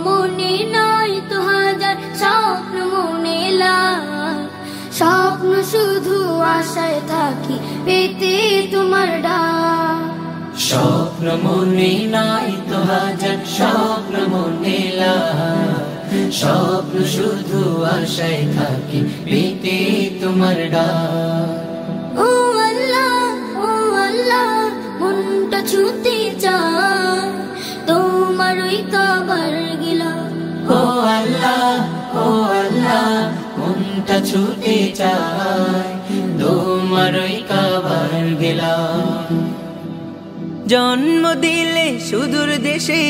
মনে নাই তো হাজার, স্বপ্ন মনে লাখ, স্বপ্ন শুধু আশায় থাকি পেতে তোমার ডাক। স্বপ্ন মনে নাই তো হাজার, স্বপ্ন মনে লাখ, স্বপ্ন শুধু আশায় থাকি পেতে তোমার ডাক। ও আল্লাহ মনটা ছুতে চায় তোমার ওই কাবার গিলাফ। ও আল্লাহ মনটা ছুতে চায় তোমার ওই কাবার গিলাফ। জন্ম দিলে সুদূর দেশে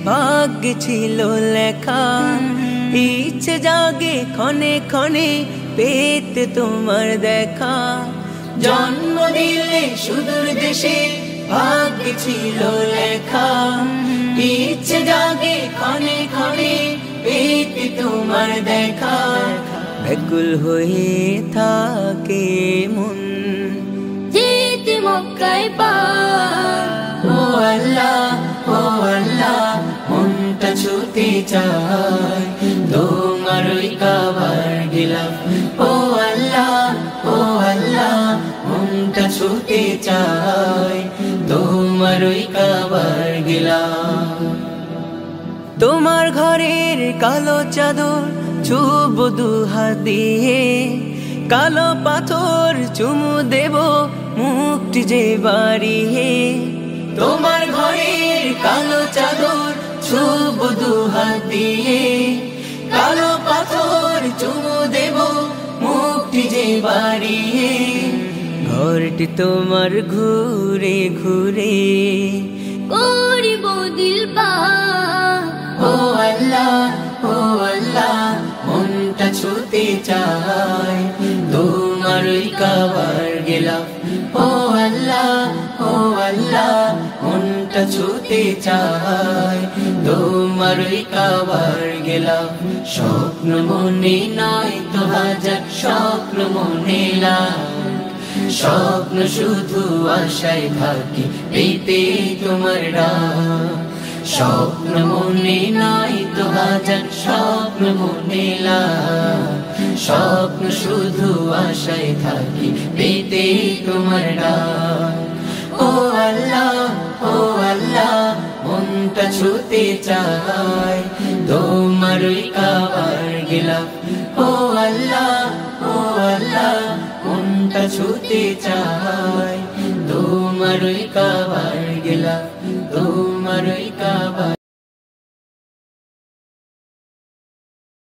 ভাগ্যে ছিল লেখা, ইচ্ছে জাগে ক্ষণে ক্ষণে পেতে তোমার দেখা। জন্ম দিলে সুদূর দেশে ভাগ্যে ছিল লেখা, ইচ্ছে জাগে ক্ষণে ক্ষণে পেতে তোমার দেখা। ব্যাকুল হয়ে থাকে মন যেতে মক্কায় পার। ও আল্লাহ মনটা ছুতে চায় তোমার ওই কাবার গিলাফ। ও আল্লাহ মনটা ছুতে চায় তোমার ওই কাবার গিলাফ। তোমার ঘরের কালো চাদর ছুব দুহাত দিয়ে, কালো পাথর চুমু দেব মুক্তি যে বাড়িয়ে। তোমার ঘরের কালো চাদর ছুব দুহাত দিয়ে, কালো পাথর চুমু দেব মুক্তি যে বাড়িয়ে। ঘরটি তোমার ঘুরে ঘুরে করিব দিল পাক। ও আল্লাহ মনটা ছুতে চায় তোমার ওই কাবার গিলাফ। ও আল্লাহ মনটা ছুতে চায় তোমার ওই কাবার গিলাফ। স্বপ্ন মনে নয় তো হাজার, স্বপ্ন মনে লাখ, স্বপ্ন শুধু আশায় থাকি পেতে তোমার ডাক। স্বপ্ন মনে নাই তো হাজার, স্বপ্ন মনে লাখ, স্বপ্ন শুধু আশায় থাকি পেতে তোমার ডাক। ও আল্লাহ মনটা ছুতে চায় তোমার ওই কাবার গিলাফ। ও আল্লাহ মনটা ছুতে চায় তোমার ওই কাবার গিলাফ, তোমার ওই কাবার।